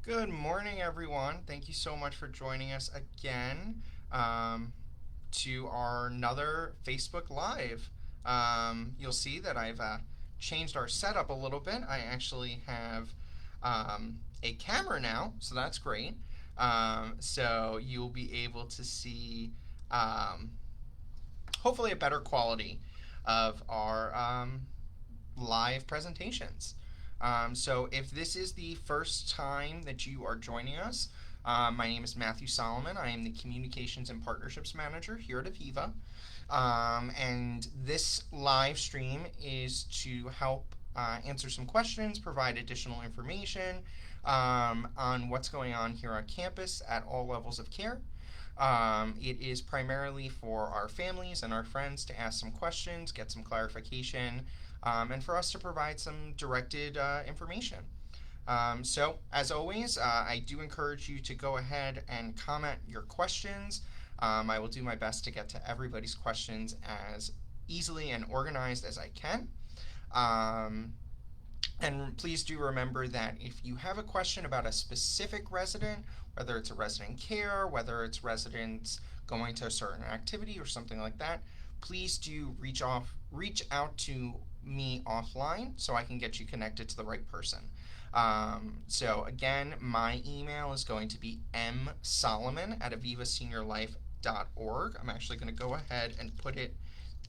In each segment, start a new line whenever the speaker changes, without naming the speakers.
Good morning, everyone. Thank you so much for joining us again to our another Facebook Live. You'll see that I've changed our setup a little bit. I actually have a camera now, so that's great. So you'll be able to see um, hopefully a better quality of our live presentations. So if this is the first time that you are joining us, my name is Matthew Solomon. I am the Communications and Partnerships Manager here at Aviva. And this live stream is to help answer some questions, provide additional information on what's going on here on campus at all levels of care. It is primarily for our families and our friends to ask some questions, get some clarification, and for us to provide some directed information. So, as always, I do encourage you to go ahead and comment your questions. I will do my best to get to everybody's questions as easily and organized as I can. Um, and please do remember that if you have a question about a specific resident, whether it's a resident care, whether it's residents going to a certain activity or something like that, please do reach out to me offline so I can get you connected to the right person. So again, my email is going to be msolomon@avivaseniorlife.org. I'm actually going to go ahead and put it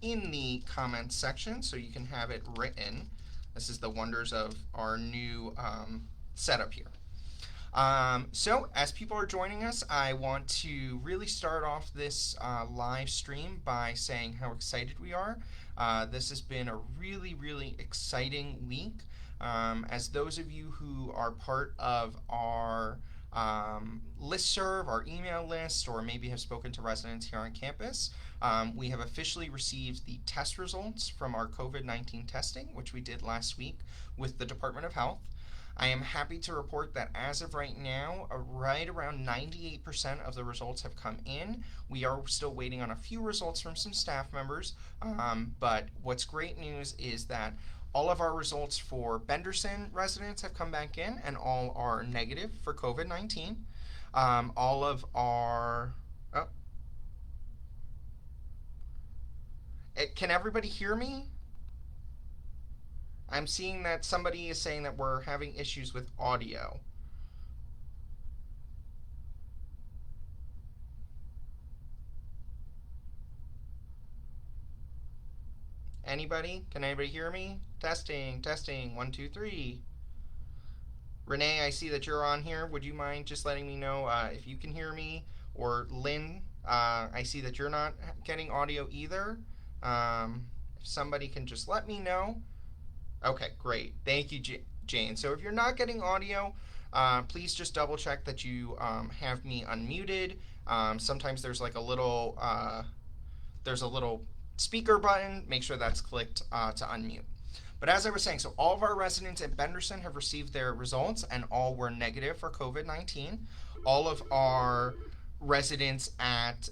in the comments section so you can have it written. This is the wonders of our new setup here. So, as people are joining us, I want to really start off this live stream by saying how excited we are. This has been a really, really exciting week. As those of you who are part of our listserv, our email list, or maybe have spoken to residents here on campus, we have officially received the test results from our COVID-19 testing, which we did last week with the Department of Health. I am happy to report that as of right now, right around 98% of the results have come in. We are still waiting on a few results from some staff members, but what's great news is that all of our results for Benderson residents have come back in, and all are negative for COVID-19. All of our... Oh, can everybody hear me? I'm seeing that somebody is saying that we're having issues with audio. Anybody? Can anybody hear me? Testing, testing, 1, 2, 3. Renee, I see that you're on here. Would you mind just letting me know if you can hear me? Or Lynn, I see that you're not getting audio either. If somebody can just let me know. Okay, great. Thank you, Jane. So if you're not getting audio, please just double check that you have me unmuted. Sometimes there's like a little speaker button. Make sure that's clicked to unmute. But as I was saying, so all of our residents at Benderson have received their results, and all were negative for COVID-19. All of our residents at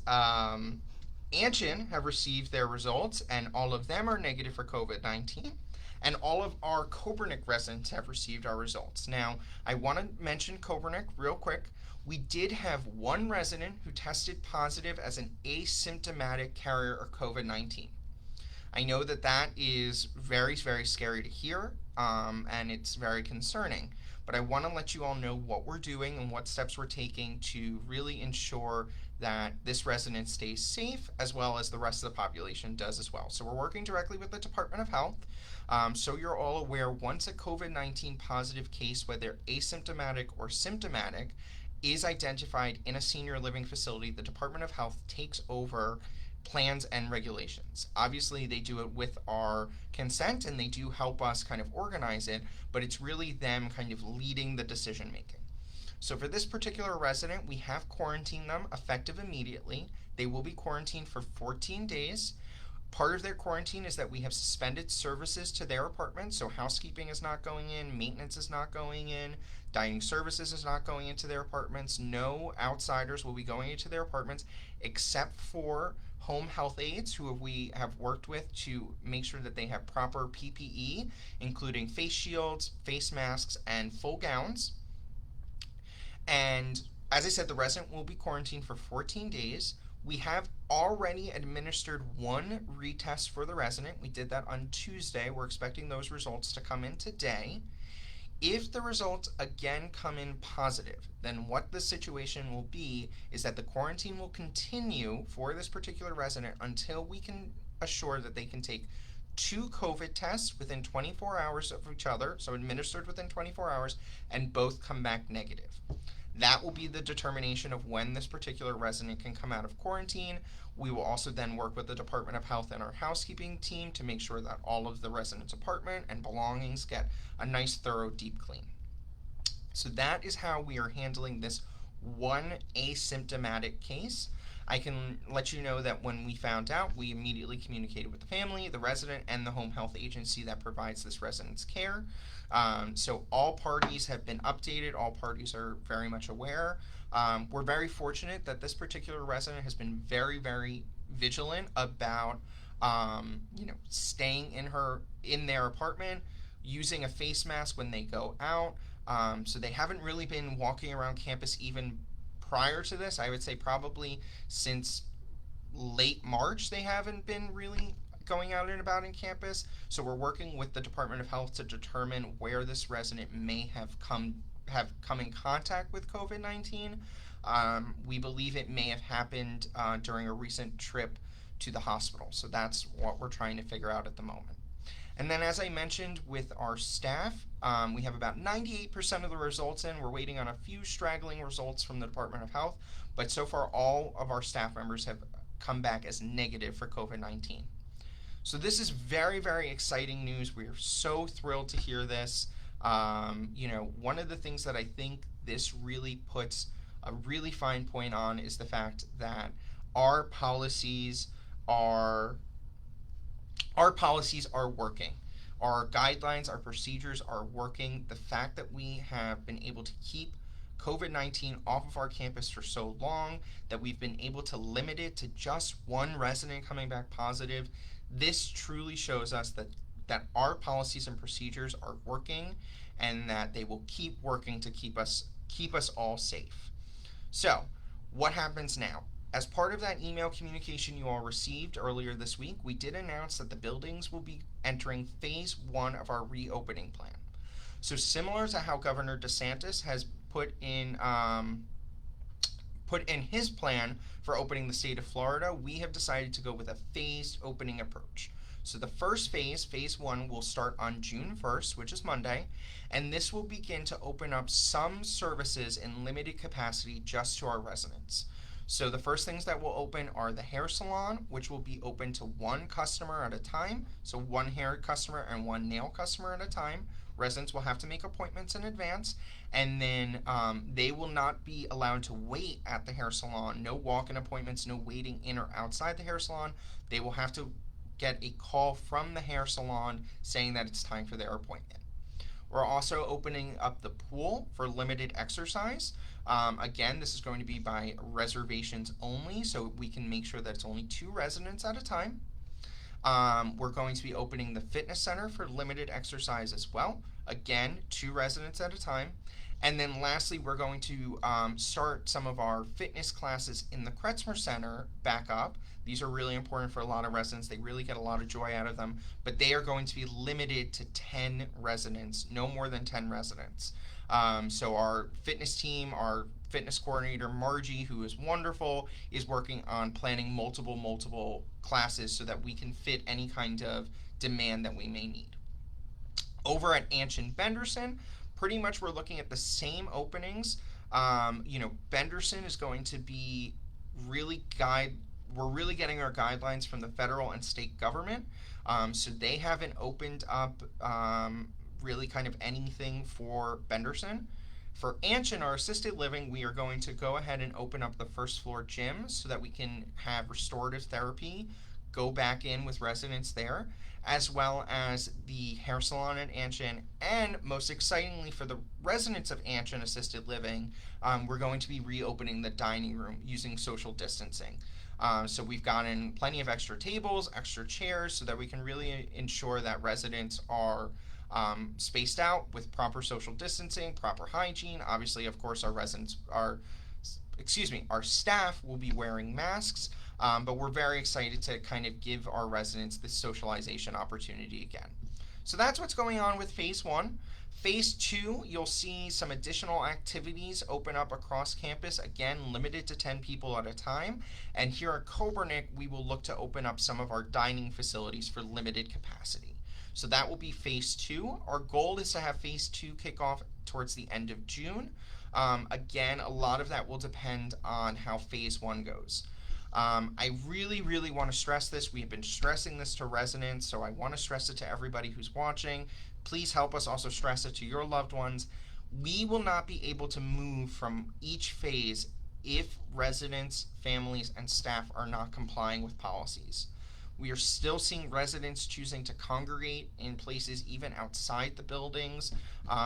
Anshin have received their results, and all of them are negative for COVID-19. And all of our Kopernik residents have received our results. Now, I want to mention Kopernik real quick. We did have one resident who tested positive as an asymptomatic carrier of COVID-19. I know that that is very, very scary to hear, and it's very concerning. But I want to let you all know what we're doing and what steps we're taking to really ensure that this resident stays safe, as well as the rest of the population does as well. So we're working directly with the Department of Health. So you're all aware, once a COVID-19 positive case, whether asymptomatic or symptomatic, is identified in a senior living facility, the Department of Health takes over plans and regulations. Obviously, they do it with our consent, and they do help us kind of organize it, but it's really them kind of leading the decision making. So for this particular resident, we have quarantined them effective immediately. They will be quarantined for 14 days. Part of their quarantine is that we have suspended services to their apartment, so housekeeping is not going in, maintenance is not going in, dining services is not going into their apartments. No outsiders will be going into their apartments except for home health aides who we have worked with to make sure that they have proper PPE, including face shields, face masks, and full gowns. And as I said, the resident will be quarantined for 14 days. We have already administered one retest for the resident. We did that on Tuesday. We're expecting those results to come in today. If the results again come in positive, then what the situation will be is that the quarantine will continue for this particular resident until we can assure that they can take two COVID tests within 24 hours of each other, so administered within 24 hours, and both come back negative. That will be the determination of when this particular resident can come out of quarantine. We will also then work with the Department of Health and our housekeeping team to make sure that all of the resident's apartment and belongings get a nice, thorough, deep clean. So that is how we are handling this one asymptomatic case. I can let you know that when we found out, we immediately communicated with the family, the resident, and the home health agency that provides this resident's care. So all parties have been updated. All parties are very much aware. We're very fortunate that this particular resident has been very, very vigilant about, staying in their apartment, using a face mask when they go out. So they haven't really been walking around campus even prior to this. I would say probably since late March they haven't been really going out and about in campus. So we're working with the Department of Health to determine where this resident may have come in contact with COVID-19. We believe it may have happened during a recent trip to the hospital. So that's what we're trying to figure out at the moment. And then, as I mentioned, with our staff, we have about 98% of the results in. We're waiting on a few straggling results from the Department of Health, but so far all of our staff members have come back as negative for COVID-19. So this is very, very exciting news. We are so thrilled to hear this. One of the things that I think this really puts a really fine point on is the fact that our policies are working. Our guidelines, our procedures are working. The fact that we have been able to keep COVID-19 off of our campus for so long, that we've been able to limit it to just one resident coming back positive, this truly shows us that our policies and procedures are working and that they will keep working to keep us all safe. So, what happens now? As part of that email communication you all received earlier this week, we did announce that the buildings will be entering phase 1 of our reopening plan. So similar to how Governor DeSantis has put in his plan for opening the state of Florida, we have decided to go with a phased opening approach. So the first phase, phase 1, will start on June 1st, which is Monday, and this will begin to open up some services in limited capacity just to our residents. So the first things that will open are the hair salon, which will be open to one customer at a time. So one hair customer and one nail customer at a time. Residents will have to make appointments in advance, and then they will not be allowed to wait at the hair salon. No walk-in appointments, no waiting in or outside the hair salon. They will have to get a call from the hair salon saying that it's time for their appointment. We're also opening up the pool for limited exercise. Again, this is going to be by reservations only, so we can make sure that it's only 2 residents at a time. We're going to be opening the fitness center for limited exercise as well. Again, 2 residents at a time. And then lastly, we're going to start some of our fitness classes in the Kretzmer Center back up. These are really important for a lot of residents. They really get a lot of joy out of them, but they are going to be limited to 10 residents, no more than 10 residents. So our fitness team, our fitness coordinator, Margie, who is wonderful, is working on planning multiple classes so that we can fit any kind of demand that we may need. Over at Anshin Benderson, pretty much we're looking at the same openings. Benderson is going to be we're really getting our guidelines from the federal and state government. So they haven't opened up really kind of anything for Benderson. For Anshin, our assisted living, we are going to go ahead and open up the first floor gym so that we can have restorative therapy go back in with residents there, as well as the hair salon at Anshin, and most excitingly for the residents of Anshin Assisted Living, we're going to be reopening the dining room using social distancing. So we've gotten plenty of extra tables, extra chairs, so that we can really ensure that residents are spaced out with proper social distancing, proper hygiene. Obviously, of course, our staff will be wearing masks, but we're very excited to kind of give our residents this socialization opportunity again. So that's what's going on with phase one. Phase two, you'll see some additional activities open up across campus, again, limited to 10 people at a time. And here at Kobernik, we will look to open up some of our dining facilities for limited capacity. So that will be phase two. Our goal is to have phase two kick off towards the end of June. Again, a lot of that will depend on how phase one goes. I really, really want to stress this. We have been stressing this to residents, so I want to stress it to everybody who's watching. Please help us also stress it to your loved ones. We will not be able to move from each phase if residents, families, and staff are not complying with policies. We are still seeing residents choosing to congregate in places even outside the buildings,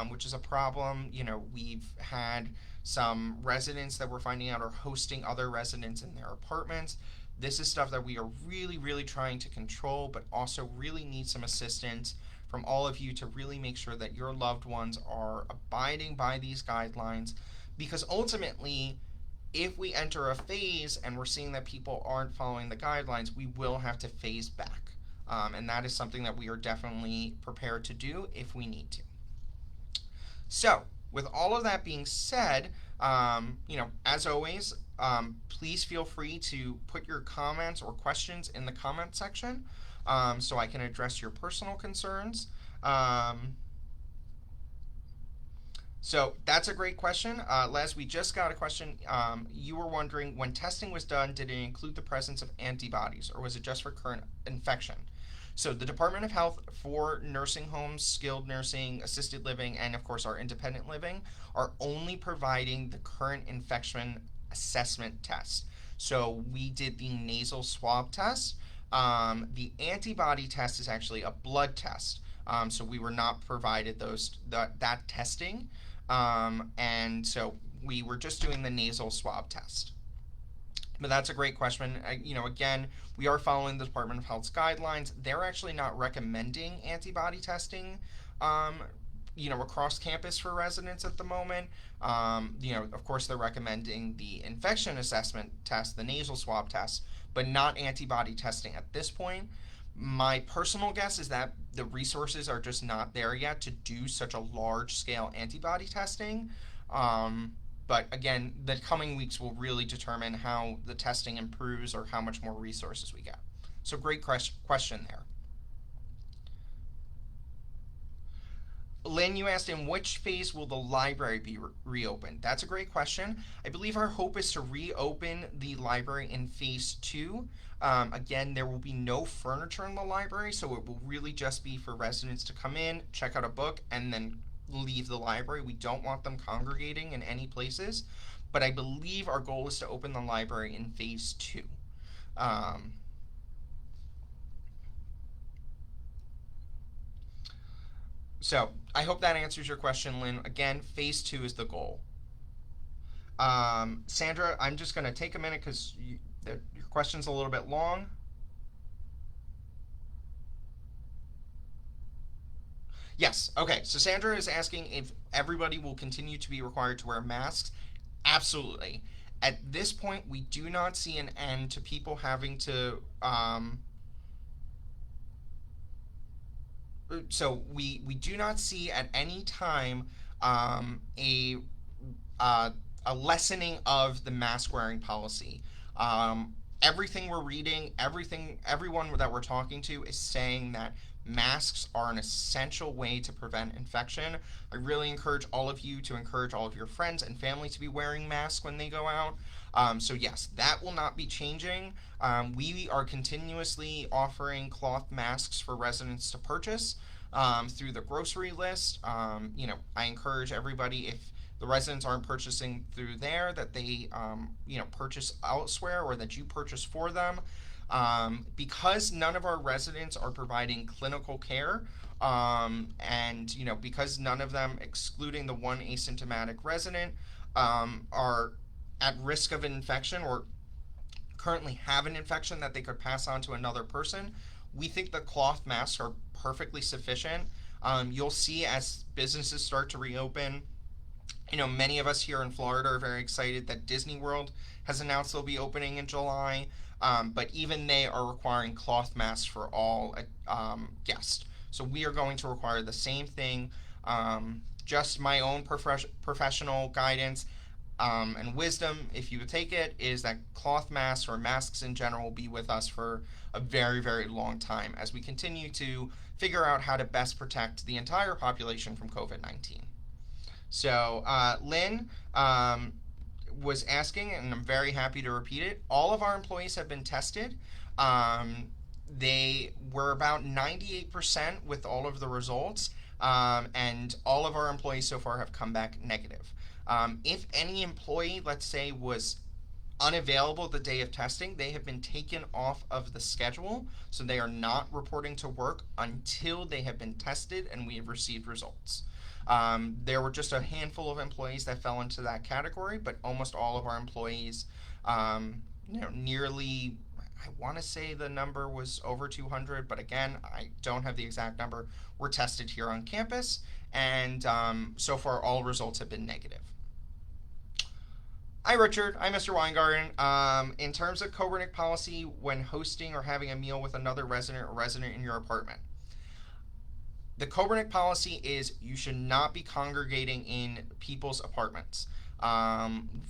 which is a problem. We've had some residents that we're finding out are hosting other residents in their apartments. This is stuff that we are really, really trying to control, but also really need some assistance from all of you to really make sure that your loved ones are abiding by these guidelines, because ultimately, if we enter a phase and we're seeing that people aren't following the guidelines, we will have to phase back. And that is something that we are definitely prepared to do if we need to. So, with all of that being said, as always, please feel free to put your comments or questions in the comment section so I can address your personal concerns. So that's a great question. Les, we just got a question. You were wondering, when testing was done, did it include the presence of antibodies, or was it just for current infection? So the Department of Health, for nursing homes, skilled nursing, assisted living, and of course our independent living, are only providing the current infection assessment test. So we did the nasal swab test. The antibody test is actually a blood test. So we were not provided that testing. And so we were just doing the nasal swab test. But that's a great question. Again, we are following the Department of Health's guidelines. They're actually not recommending antibody testing, across campus for residents at the moment. Of course, they're recommending the infection assessment test, the nasal swab test, but not antibody testing at this point. My personal guess is that the resources are just not there yet to do such a large-scale antibody testing. But again, the coming weeks will really determine how the testing improves or how much more resources we get. So great question there. Lynn, you asked, in which phase will the library be reopened? That's a great question. I believe our hope is to reopen the library in phase two. Again, there will be no furniture in the library, so it will really just be for residents to come in, check out a book, and then leave the library. We don't want them congregating in any places, but I believe our goal is to open the library in phase two. So I hope that answers your question, Lynn. Again, phase two is the goal. Sandra, I'm just going to take a minute because your question's a little bit long. Yes, okay, so Sandra is asking if everybody will continue to be required to wear masks. Absolutely. At this point, we do not see an end to people having to, so we do not see at any time a lessening of the mask wearing policy. Everything we're reading, everyone that we're talking to is saying that masks are an essential way to prevent infection. I really encourage all of you to encourage all of your friends and family to be wearing masks when they go out. So yes, that will not be changing. We are continuously offering cloth masks for residents to purchase through the grocery list. I encourage everybody, if the residents aren't purchasing through there, that they purchase elsewhere, or that you purchase for them. Because none of our residents are providing clinical care, and because none of them, excluding the one asymptomatic resident, are at risk of an infection or currently have an infection that they could pass on to another person, we think the cloth masks are perfectly sufficient. You'll see as businesses start to reopen. Many of us here in Florida are very excited that Disney World has announced they'll be opening in July. But even they are requiring cloth masks for all guests. So we are going to require the same thing. Just my own professional guidance and wisdom, if you would take it, is that cloth masks or masks in general will be with us for a very, very long time as we continue to figure out how to best protect the entire population from COVID-19. So, Lynn was asking, and I'm very happy to repeat it. All of our employees have been tested. They were about 98% with all of the results, and all of our employees so far have come back negative. If any employee, let's say, was unavailable the day of testing, they have been taken off of the schedule, so they are not reporting to work until they have been tested and we have received results. There were just a handful of employees that fell into that category, but almost all of our employees, nearly, I want to say the number was over 200, but again, I don't have the exact number, were tested here on campus, and so far all results have been negative. Hi, Richard. Hi, Mr. Weingarten. In terms of Copernic policy when hosting or having a meal with another resident or resident in your apartment, the Copernic policy is you should not be congregating in people's apartments.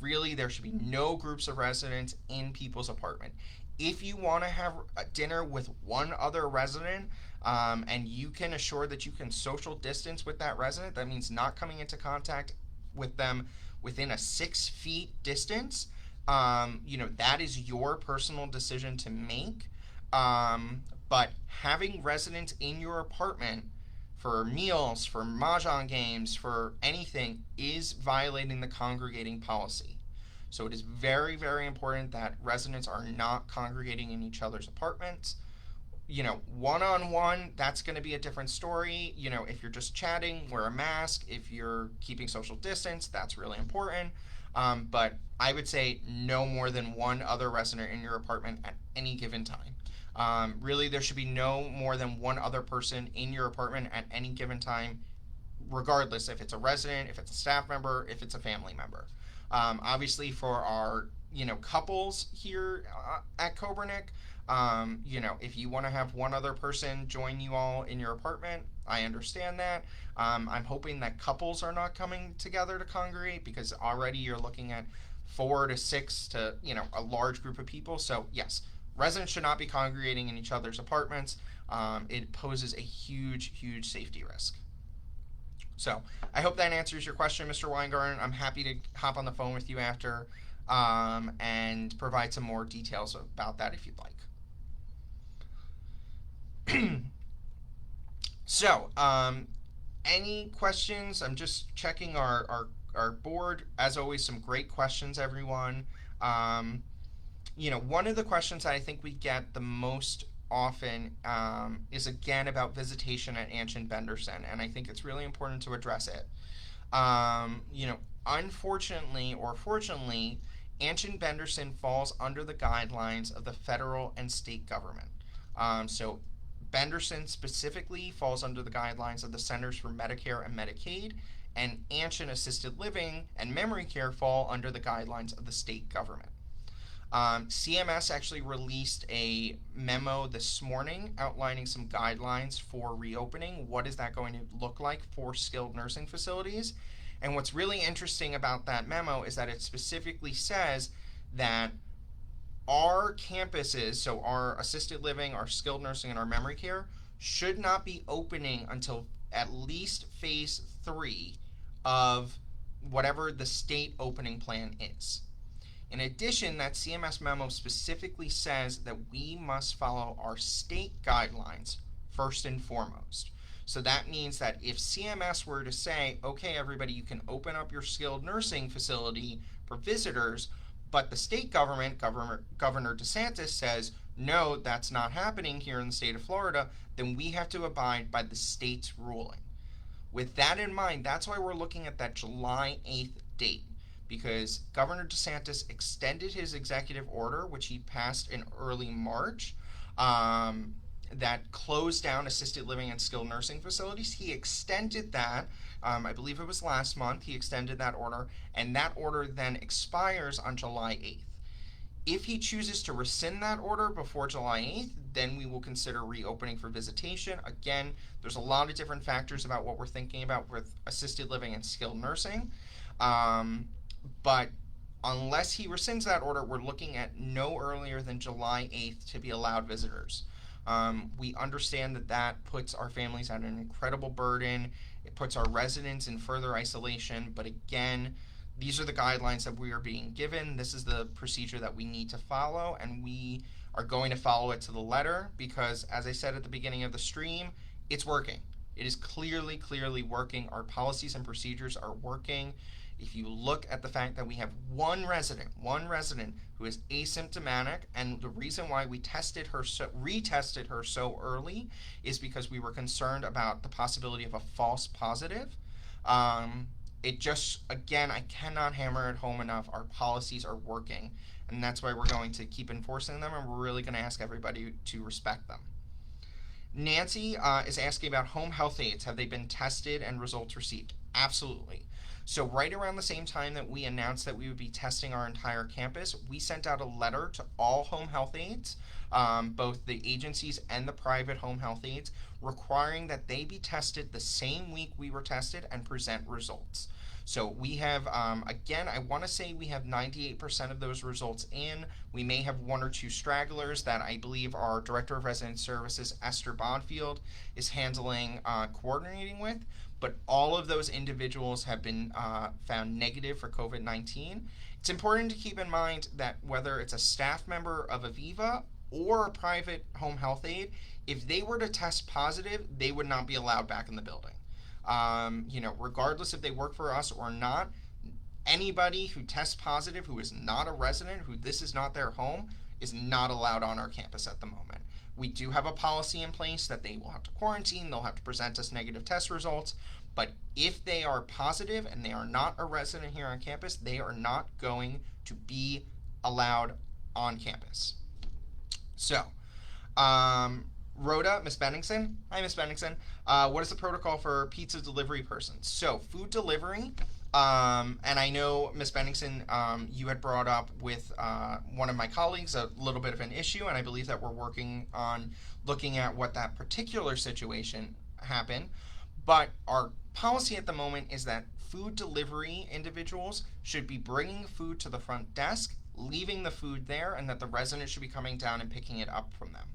Really, there should be no groups of residents in people's apartment. If you want to have a dinner with one other resident, and you can assure that you can social distance with that resident, that means not coming into contact with them within a 6 feet distance. That is your personal decision to make. But having residents in your apartment for meals, for mahjong games, for anything, is violating the congregating policy. So it is very, very important that residents are not congregating in each other's apartments. One-on-one, that's going to be a different story. If you're just chatting, wear a mask. If you're keeping social distance, that's really important. But I would say no more than one other resident in your apartment at any given time. Really, there should be no more than one other person in your apartment at any given time, regardless if it's a resident, if it's a staff member, if it's a family member. Obviously, for our couples here at Copernic, if you want to have one other person join you all in your apartment, I understand that. I'm hoping that couples are not coming together to congregate, because already you're looking at 4 to 6 to a large group of people. So yes, residents should not be congregating in each other's apartments. It poses a huge, huge safety risk. So I hope that answers your question, Mr. Weingarten. I'm happy to hop on the phone with you after and provide some more details about that if you'd like. So, any questions? I'm just checking our board. As always, some great questions, everyone. One of the questions that I think we get the most often is again about visitation at Anshin Benderson, and I think it's really important to address it. Unfortunately or fortunately, Anshin Benderson falls under the guidelines of the federal and state government. So Benderson specifically falls under the guidelines of the Centers for Medicare and Medicaid, and Anshin Assisted Living and Memory Care fall under the guidelines of the state government. CMS actually released a memo this morning outlining some guidelines for reopening. What is that going to look like for skilled nursing facilities? And what's really interesting about that memo is that it specifically says that our campuses, so our assisted living, our skilled nursing, and our memory care, should not be opening until at least phase 3 of whatever the state opening plan is. In addition, that CMS memo specifically says that we must follow our state guidelines first and foremost. So that means that if CMS were to say, okay, everybody, you can open up your skilled nursing facility for visitors, but the state government, Governor DeSantis, says, no, that's not happening here in the state of Florida, then we have to abide by the state's ruling. With that in mind, that's why we're looking at that July 8th date, because Governor DeSantis extended his executive order, which he passed in early March, that closed down assisted living and skilled nursing facilities. He extended that. I believe it was last month. He extended that order, and that order then expires on July 8th. If he chooses to rescind that order before July 8th, then we will consider reopening for visitation. Again, there's a lot of different factors about what we're thinking about with assisted living and skilled nursing. But unless he rescinds that order, we're looking at no earlier than July 8th to be allowed visitors. We understand that that puts our families at an incredible burden. It puts our residents in further isolation. But again, these are the guidelines that we are being given. This is the procedure that we need to follow, and we are going to follow it to the letter because, as I said at the beginning of the stream, it's working. It is clearly working. Our policies and procedures are working. If you look at the fact that we have one resident who is asymptomatic, and the reason why we retested her so early is because we were concerned about the possibility of a false positive. It just, again, I cannot hammer it home enough. Our policies are working, and that's why we're going to keep enforcing them, and we're really going to ask everybody to respect them. Nancy is asking about home health aides. Have they been tested and results received? Absolutely. So right around the same time that we announced that we would be testing our entire campus, we sent out a letter to all home health aides, both the agencies and the private home health aides, requiring that they be tested the same week we were tested and present results. So we have, again, I want to say we have 98% of those results in. We may have one or two stragglers that I believe our Director of Resident Services, Esther Bodfield, is handling, coordinating with. But all of those individuals have been found negative for COVID-19. It's important to keep in mind that whether it's a staff member of Aviva or a private home health aide, if they were to test positive, they would not be allowed back in the building. Regardless if they work for us or not, anybody who tests positive, who is not a resident, who this is not their home, is not allowed on our campus at the moment. We do have a policy in place that they will have to quarantine, they'll have to present us negative test results, but if they are positive and they are not a resident here on campus, they are not going to be allowed on campus. So, Rhoda, Miss Benningson. Hi, Miss Benningson. What is the protocol for pizza delivery persons? So, food delivery, and I know, Ms. Benningson, you had brought up with one of my colleagues a little bit of an issue, and I believe that we're working on looking at what that particular situation happened. But our policy at the moment is that food delivery individuals should be bringing food to the front desk, leaving the food there, and that the resident should be coming down and picking it up from them.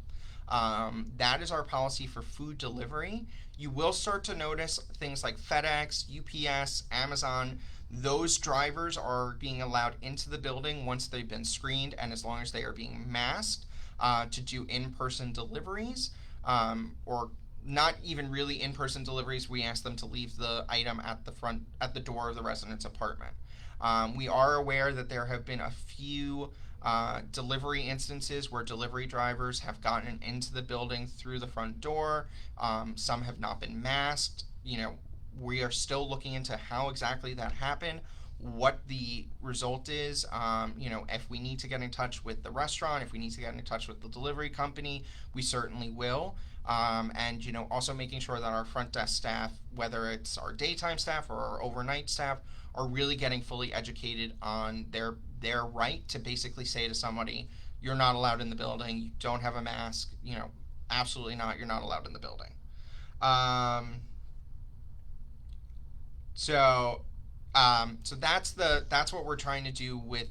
That is our policy for food delivery. You will start to notice things like FedEx, UPS, Amazon. Those drivers are being allowed into the building once they've been screened and as long as they are being masked to do in-person deliveries, or not even really in-person deliveries. We ask them to leave the item at the door of the resident's apartment. We are aware that there have been a few delivery instances where delivery drivers have gotten into the building through the front door. Some have not been masked. We are still looking into how exactly that happened, what the result is. If we need to get in touch with the restaurant, if we need to get in touch with the delivery company, we certainly will. And also making sure that our front desk staff, whether it's our daytime staff or our overnight staff, are really getting fully educated on their right to basically say to somebody, you're not allowed in the building, you don't have a mask, absolutely not, you're not allowed in the building. So that's what we're trying to do with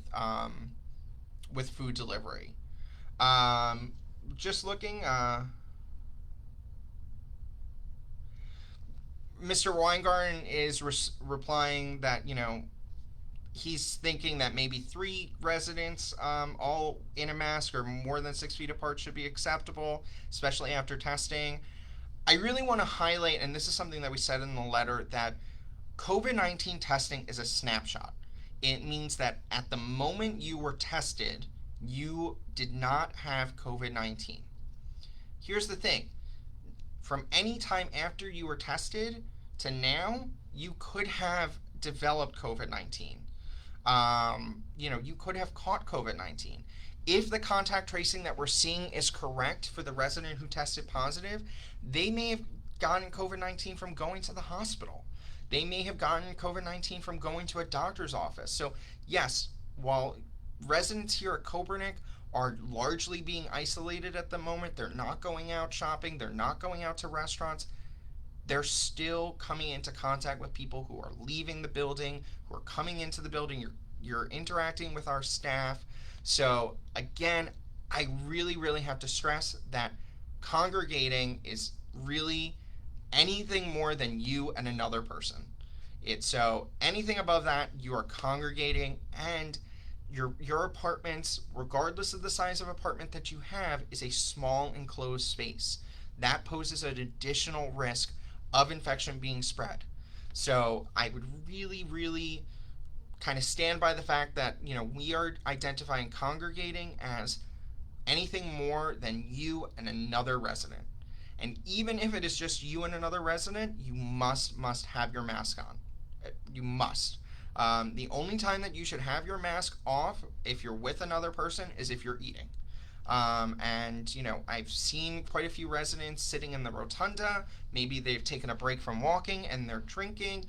food delivery. Just looking, Mr. Weingarten is replying that he's thinking that maybe 3 residents all in a mask or more than 6 feet apart should be acceptable, especially after testing. I really want to highlight, and this is something that we said in the letter, that COVID-19 testing is a snapshot. It means that at the moment you were tested, you did not have COVID-19. Here's the thing. From any time after you were tested to now, you could have developed COVID-19. You could have caught COVID-19. If the contact tracing that we're seeing is correct for the resident who tested positive, they may have gotten COVID 19 from going to the hospital. They may have gotten COVID 19 from going to a doctor's office. So, yes, while residents here at Copernic are largely being isolated at the moment, they're not going out shopping, they're not going out to restaurants, they're still coming into contact with people who are leaving the building, who are coming into the building. You're interacting with our staff. So again, I really, really have to stress that congregating is really anything more than you and another person. It's so anything above that, you are congregating, and your apartments, regardless of the size of apartment that you have, is a small enclosed space. That poses an additional risk of infection being spread. So I would really, really kind of stand by the fact that, we are identifying congregating as anything more than you and another resident. And even if it is just you and another resident, you must have your mask on. You must. The only time that you should have your mask off if you're with another person is if you're eating. And I've seen quite a few residents sitting in the rotunda. Maybe they've taken a break from walking and they're drinking.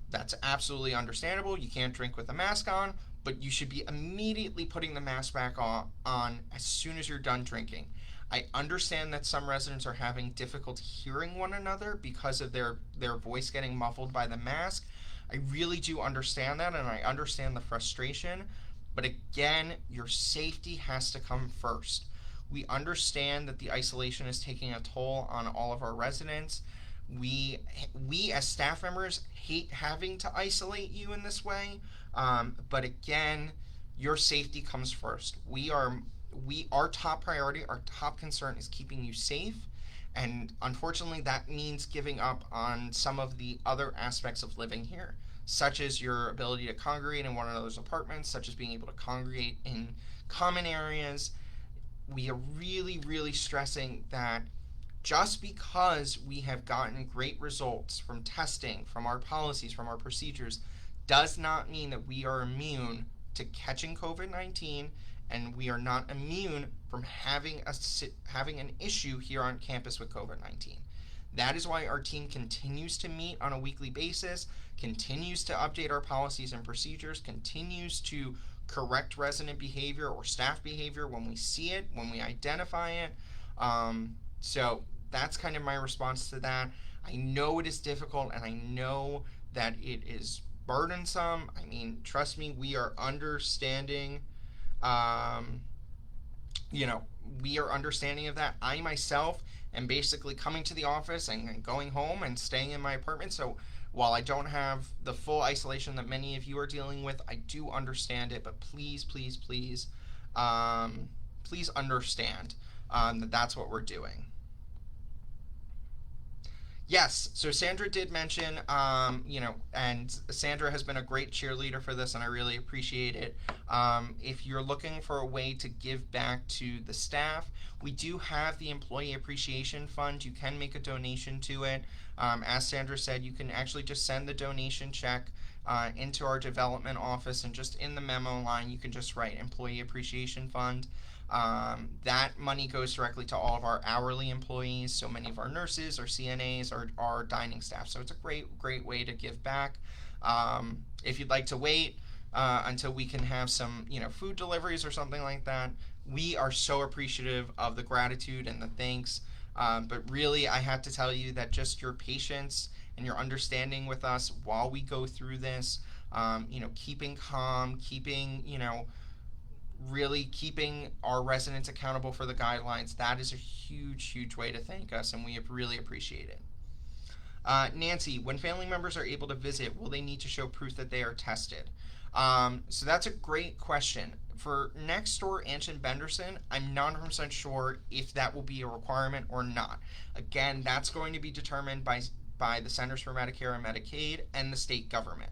That's absolutely understandable. You can't drink with a mask on, but you should be immediately putting the mask back on as soon as you're done drinking. I understand that some residents are having difficulty hearing one another because of their voice getting muffled by the mask. I really do understand that, and I understand the frustration. But again, your safety has to come first. We understand that the isolation is taking a toll on all of our residents. We as staff members hate having to isolate you in this way. But again, your safety comes first. Our top priority, our top concern is keeping you safe. And unfortunately, that means giving up on some of the other aspects of living here, such as your ability to congregate in one another's apartments, such as being able to congregate in common areas. We are really, really stressing that just because we have gotten great results from testing, from our policies, from our procedures, does not mean that we are immune to catching COVID-19, and we are not immune from having an issue here on campus with COVID-19. That is why our team continues to meet on a weekly basis, continues to update our policies and procedures, continues to correct resident behavior or staff behavior when we see it, when we identify it. So that's kind of my response to that. I know it is difficult, and I know that it is burdensome. I mean, trust me, we are understanding. We are understanding of that. I myself am basically coming to the office and going home and staying in my apartment. So while I don't have the full isolation that many of you are dealing with, I do understand it. But please, please, please, please understand that that's what we're doing. Yes, so Sandra did mention, and Sandra has been a great cheerleader for this, and I really appreciate it. If you're looking for a way to give back to the staff, we do have the Employee Appreciation Fund. You can make a donation to it. As Sandra said, you can actually just send the donation check into our development office, and just in the memo line, you can just write Employee Appreciation Fund. That money goes directly to all of our hourly employees, so many of our nurses, our CNAs, our dining staff. So it's a great way to give back. If you'd like to wait until we can have some food deliveries or something like that, we are so appreciative of the gratitude and the thanks. But really, I have to tell you that just your patience and your understanding with us while we go through this, keeping calm, really keeping our residents accountable for the guidelines, that is a huge way to thank us, and we really appreciate it. Nancy, when family members are able to visit, will they need to show proof that they are tested? So that's a great question. For next door Anshin Benderson, I'm not 100% sure if that will be a requirement or not. Again, that's going to be determined by the Centers for Medicare and Medicaid and the state government.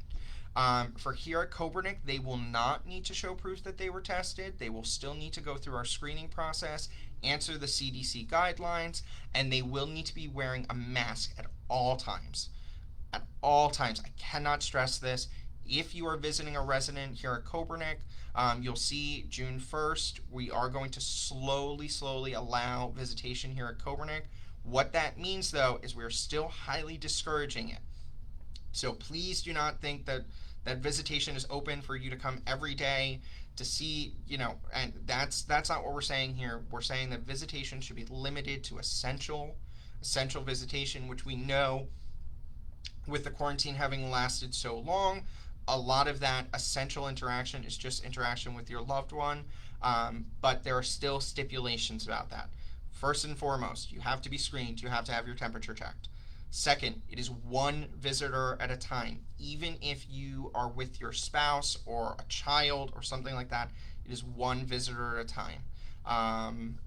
For here at Copernic, they will not need to show proof that they were tested. They will still need to go through our screening process, answer the CDC guidelines, and they will need to be wearing a mask at all times. At all times. I cannot stress this. If you are visiting a resident here at Copernic, you'll see June 1st, we are going to slowly allow visitation here at Copernic. What that means, though, is we're still highly discouraging it. So please do not think that visitation is open for you to come every day to see, and that's not what we're saying here. We're saying that visitation should be limited to essential visitation, which we know with the quarantine having lasted so long, a lot of that essential interaction is just interaction with your loved one. But there are still stipulations about that. First and foremost, you have to be screened, you have to have your temperature checked. Second, it is one visitor at a time. Even if you are with your spouse or a child or something like that, it is one visitor at a time.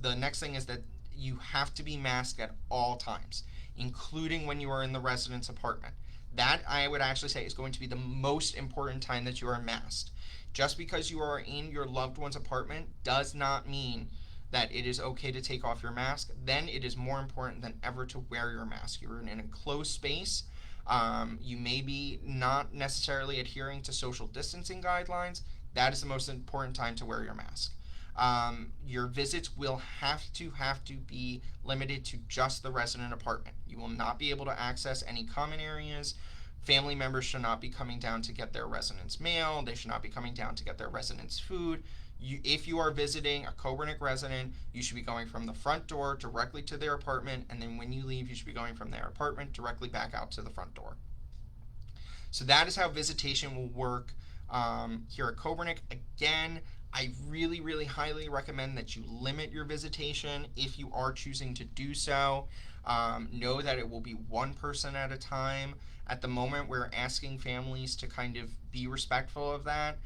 The next thing is that you have to be masked at all times, including when you are in the residence apartment. That, I would actually say, is going to be the most important time that you are masked. Just because you are in your loved one's apartment does not mean that it is okay to take off your mask. Then it is more important than ever to wear your mask. You're in a closed space. You may be not necessarily adhering to social distancing guidelines. That is the most important time to wear your mask. Your visits will have to be limited to just the resident apartment. You will not be able to access any common areas. Family members should not be coming down to get their residents' mail. They should not be coming down to get their residents' food. If you are visiting a Copernic resident, you should be going from the front door directly to their apartment, and then when you leave, you should be going from their apartment directly back out to the front door. So that is how visitation will work here at Copernic. Again, I really highly recommend that you limit your visitation if you are choosing to do so. Know that it will be one person at a time. At the moment, we're asking families to kind of be respectful of that.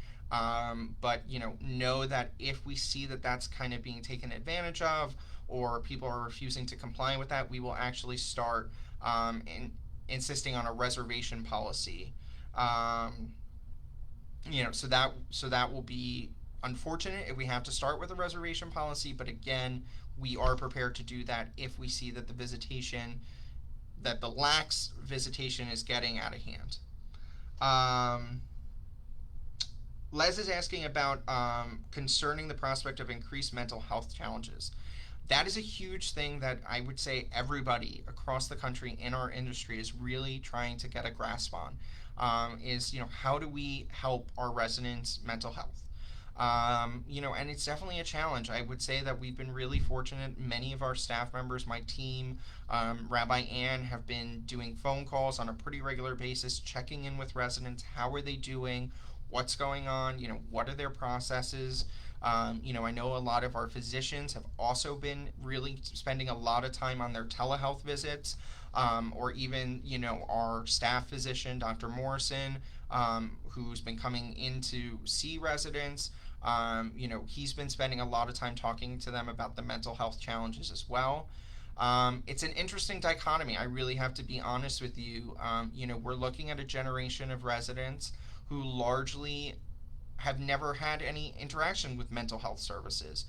But know that if we see that that's kind of being taken advantage of, or people are refusing to comply with that, we will actually start insisting on a reservation policy. So that will be unfortunate if we have to start with a reservation policy. But again, we are prepared to do that if we see that the lax visitation is getting out of hand. Les is asking about concerning the prospect of increased mental health challenges. That is a huge thing that I would say everybody across the country in our industry is really trying to get a grasp on. How do we help our residents' mental health? And it's definitely a challenge. I would say that we've been really fortunate. Many of our staff members, my team, Rabbi Ann, have been doing phone calls on a pretty regular basis, checking in with residents. How are they doing? What's going on? What are their processes? I know a lot of our physicians have also been really spending a lot of time on their telehealth visits, or even, our staff physician, Dr. Morrison, who's been coming in to see residents. He's been spending a lot of time talking to them about the mental health challenges as well. It's an interesting dichotomy. I really have to be honest with you. We're looking at a generation of residents who largely have never had any interaction with mental health services,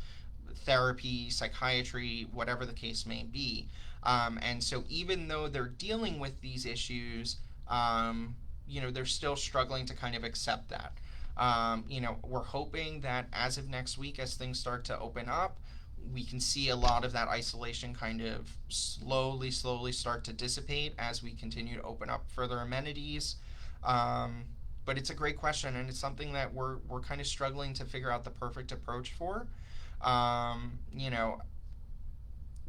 therapy, psychiatry, whatever the case may be. And so even though they're dealing with these issues, they're still struggling to kind of accept that. We're hoping that as of next week, as things start to open up, we can see a lot of that isolation kind of slowly start to dissipate as we continue to open up further amenities. But it's a great question, and it's something that we're kind of struggling to figure out the perfect approach for.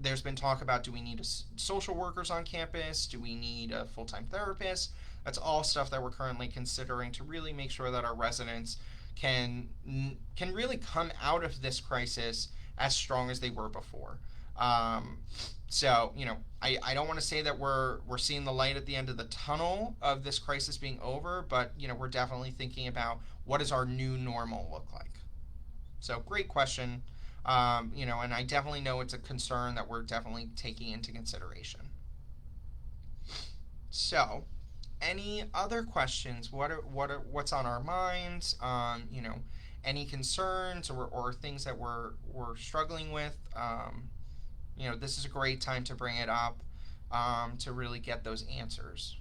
There's been talk about, do we need social workers on campus? Do we need a full-time therapist? That's all stuff that we're currently considering to really make sure that our residents can really come out of this crisis as strong as they were before. So, I don't want to say that we're seeing the light at the end of the tunnel of this crisis being over, but, we're definitely thinking about what does our new normal look like. So, great question. And I definitely know it's a concern that we're definitely taking into consideration. So, any other questions? What's on our minds? Any concerns or things that we're struggling with? This is a great time to bring it up, to really get those answers.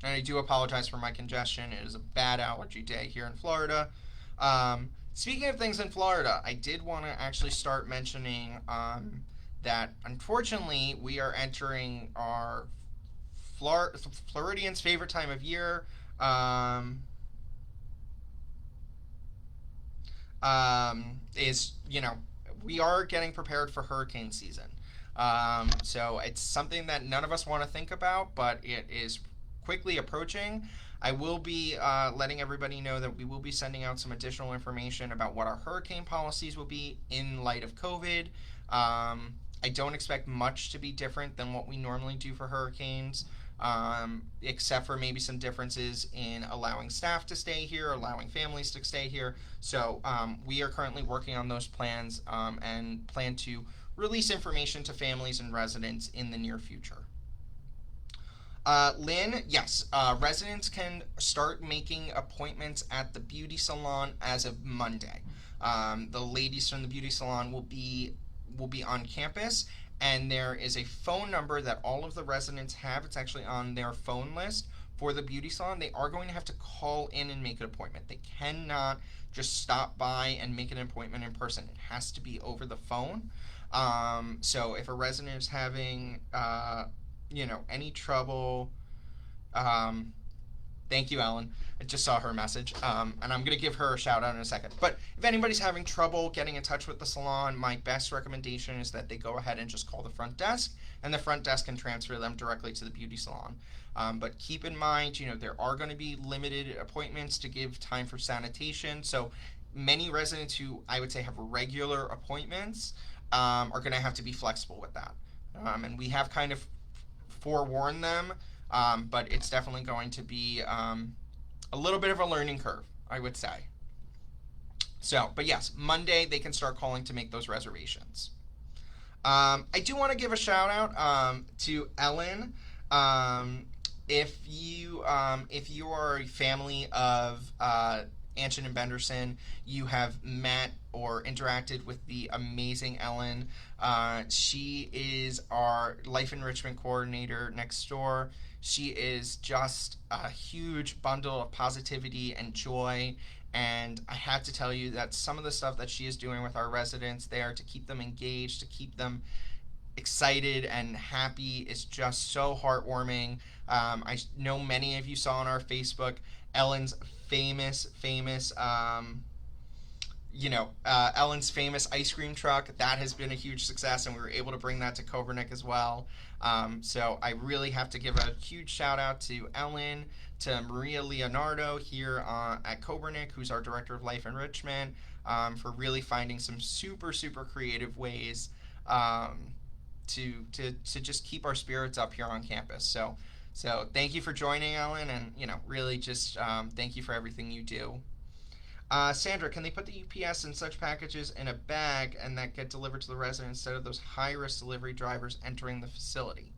And I do apologize for my congestion. It is a bad allergy day here in Florida. Speaking of things in Florida, I did want to actually start mentioning that unfortunately we are entering our Floridians' favorite time of year. Is, we are getting prepared for hurricane season. So it's something that none of us want to think about, but it is quickly approaching. I will be letting everybody know that we will be sending out some additional information about what our hurricane policies will be in light of COVID. I don't expect much to be different than what we normally do for hurricanes, except for maybe some differences in allowing staff to stay here, allowing families to stay here. So we are currently working on those plans and plan to release information to families and residents in the near future. Lynn, yes, residents can start making appointments at the beauty salon as of Monday. The ladies from the beauty salon will be on campus, and there is a phone number that all of the residents have. It's actually on their phone list for the beauty salon. They are going to have to call in and make an appointment. They cannot just stop by and make an appointment in person. It has to be over the phone. So if a resident is having any trouble, thank you, Ellen. I just saw her message, and I'm going to give her a shout out in a second. But if anybody's having trouble getting in touch with the salon, my best recommendation is that they go ahead and just call the front desk, and the front desk can transfer them directly to the beauty salon. But keep in mind, there are going to be limited appointments to give time for sanitation. So many residents who I would say have regular appointments are going to have to be flexible with that. And we have kind of forewarned them, but it's definitely going to be a little bit of a learning curve, I would say. So, but yes, Monday they can start calling to make those reservations. I do want to give a shout out to Ellen. If you are a family of Anshin and Benderson, you have met or interacted with the amazing Ellen. She is our life enrichment coordinator next door. She is just a huge bundle of positivity and joy. And I have to tell you that some of the stuff that she is doing with our residents there to keep them engaged, to keep them excited and happy is just so heartwarming. I know many of you saw on our Facebook Ellen's famous Ellen's famous ice cream truck. That has been a huge success, and we were able to bring that to Kobernik as well. So I really have to give a huge shout out to Ellen, to Maria Leonardo here at Kobernik, who's our Director of Life Enrichment, for really finding some super creative ways to just keep our spirits up here on campus. So thank you for joining, Ellen, and really just thank you for everything you do. Sandra, can they put the UPS and such packages in a bag and that get delivered to the resident instead of those high-risk delivery drivers entering the facility?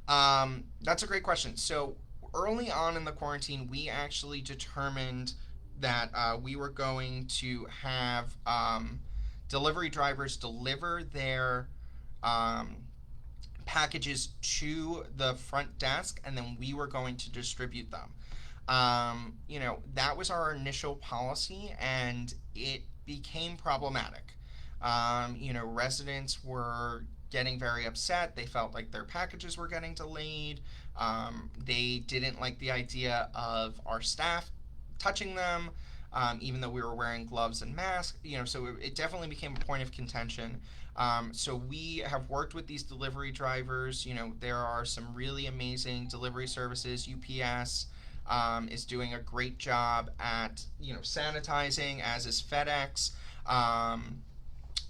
That's a great question. So early on in the quarantine, we actually determined that we were going to have delivery drivers deliver their packages to the front desk, and then we were going to distribute them. That was our initial policy, and it became problematic. Residents were getting very upset. They felt like their packages were getting delayed. They didn't like the idea of our staff touching them, even though we were wearing gloves and masks. So it definitely became a point of contention. So we have worked with these delivery drivers. There are some really amazing delivery services. UPS is doing a great job at sanitizing, as is FedEx.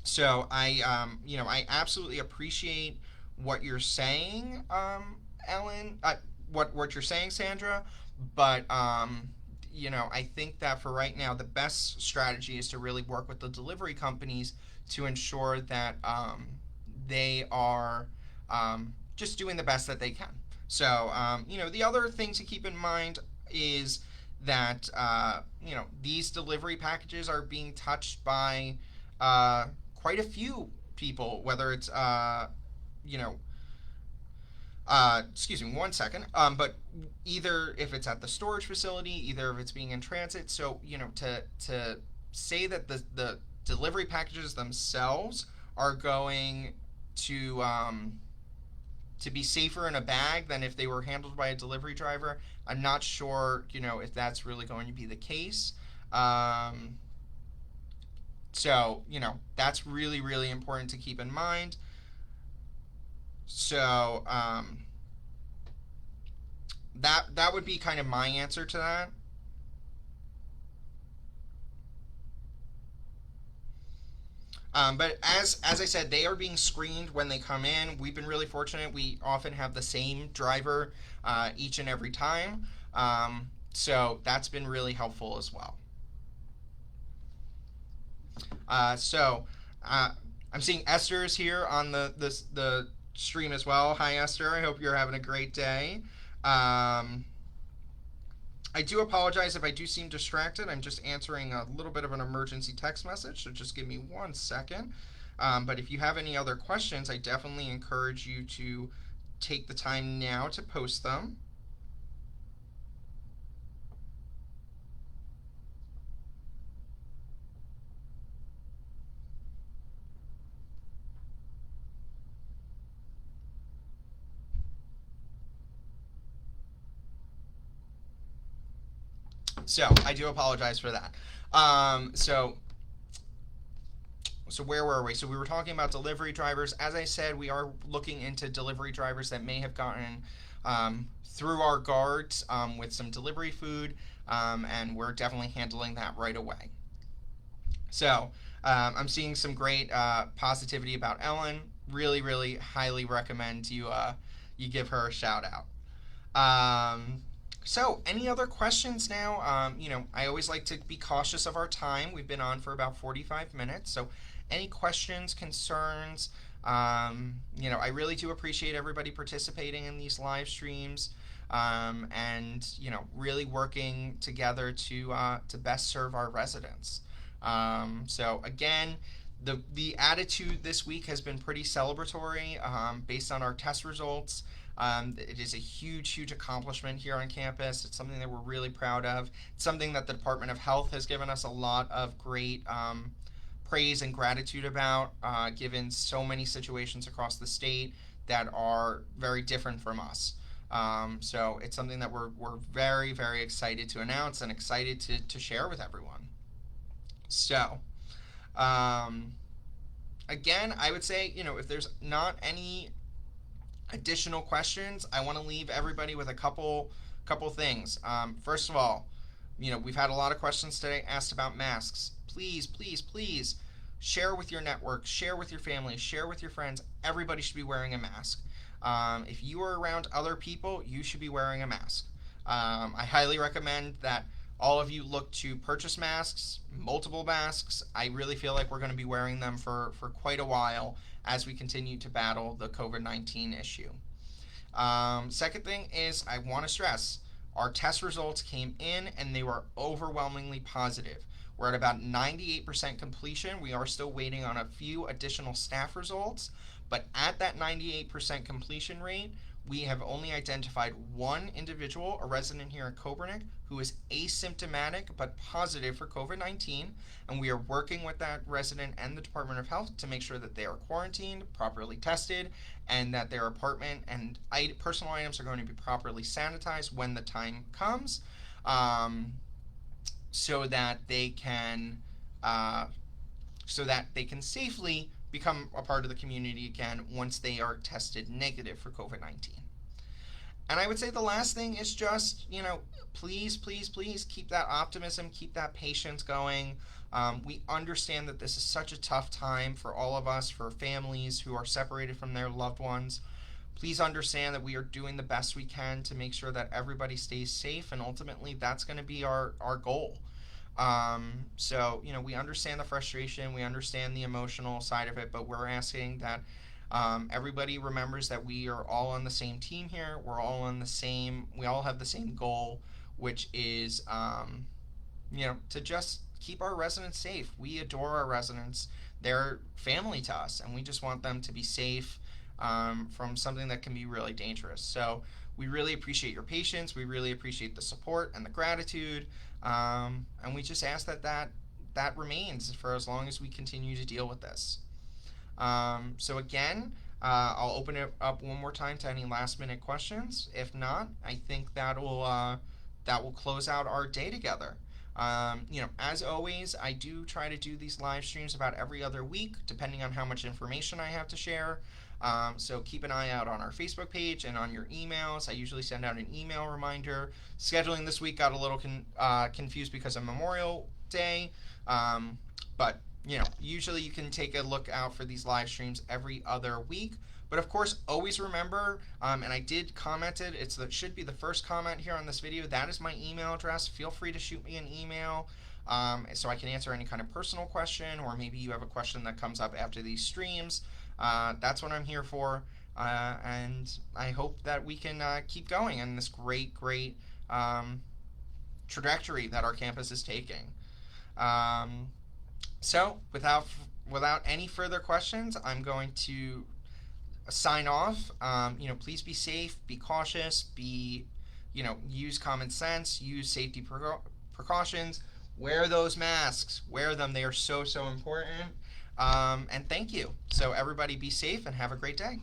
So I absolutely appreciate what you're saying, Ellen. What you're saying, Sandra. But I think that for right now, the best strategy is to really work with the delivery companies to ensure that they are just doing the best that they can. So, the other thing to keep in mind is that, these delivery packages are being touched by quite a few people, whether it's, Excuse me, 1 second. But either if it's at the storage facility, either if it's being in transit. So to say that the delivery packages themselves are going to be safer in a bag than if they were handled by a delivery driver. I'm not sure, if that's really going to be the case. Um, so that's really, really important to keep in mind. So that would be kind of my answer to that. But as I said, they are being screened when they come in. We've been really fortunate. We often have the same driver each and every time. So that's been really helpful as well. So I'm seeing Esther is here on the stream as well. Hi Esther, I hope you're having a great day. Um, I do apologize if I do seem distracted. I'm just answering a little bit of an emergency text message, so just give me 1 second. But if you have any other questions, I definitely encourage you to take the time now to post them. So I do apologize for that. So where were we? So we were talking about delivery drivers. As I said, we are looking into delivery drivers that may have gotten through our guards with some delivery food, and we're definitely handling that right away. So I'm seeing some great positivity about Ellen. Really, really highly recommend you give her a shout out. So, any other questions now? I always like to be cautious of our time. We've been on for about 45 minutes. So, any questions, concerns? I really do appreciate everybody participating in these live streams, and really working together to best serve our residents. So again, the attitude this week has been pretty celebratory, based on our test results. It is a huge, huge accomplishment here on campus. It's something that we're really proud of. It's something that the Department of Health has given us a lot of great praise and gratitude about, given so many situations across the state that are very different from us. So it's something that we're very, very excited to announce and excited to share with everyone. So, um, again, I would say, if there's not any additional questions, I want to leave everybody with a couple things. First of all, we've had a lot of questions today asked about masks. Please, please, please share with your network, share with your family, share with your friends. Everybody should be wearing a mask. If you are around other people, you should be wearing a mask. I highly recommend that all of you look to purchase masks, multiple masks. I really feel like we're going to be wearing them for quite a while as we continue to battle the COVID-19 issue. Second thing is, I want to stress our test results came in and they were overwhelmingly positive. We're at about 98% completion. We are still waiting on a few additional staff results, but at that 98% completion rate, we have only identified one individual, a resident here in Kobernik, who is asymptomatic but positive for COVID-19, and we are working with that resident and the Department of Health to make sure that they are quarantined, properly tested, and that their apartment and personal items are going to be properly sanitized when the time comes, so that they can safely become a part of the community again once they are tested negative for COVID-19. And I would say the last thing is just, please, please, please keep that optimism, keep that patience going. We understand that this is such a tough time for all of us, for families who are separated from their loved ones. Please understand that we are doing the best we can to make sure that everybody stays safe, and ultimately that's going to be our goal. So, we understand the frustration, we understand the emotional side of it, but we're asking that everybody remembers that we are all on the same team here. We all have the same goal, which is, to just keep our residents safe. We adore our residents. They're family to us, and we just want them to be safe, from something that can be really dangerous. So we really appreciate your patience. We really appreciate the support and the gratitude. And we just ask that remains for as long as we continue to deal with this. So again, I'll open it up one more time to any last minute questions. If not, I think that will close out our day together. As always, I do try to do these live streams about every other week, depending on how much information I have to share. So keep an eye out on our Facebook page and on your emails. I usually send out an email reminder. Scheduling this week got a little confused because of Memorial Day, but usually you can take a look out for these live streams every other week. But of course, always remember, and I did comment it, should be the first comment here on this video. That is my email address. Feel free to shoot me an email so I can answer any kind of personal question, or maybe you have a question that comes up after these streams. That's what I'm here for. And I hope that we can keep going in this great trajectory that our campus is taking. So without any further questions, I'm going to sign off. Please be safe, be cautious, use common sense, use safety precautions, wear those masks, wear them. They are so important. And thank you. So everybody be safe and have a great day.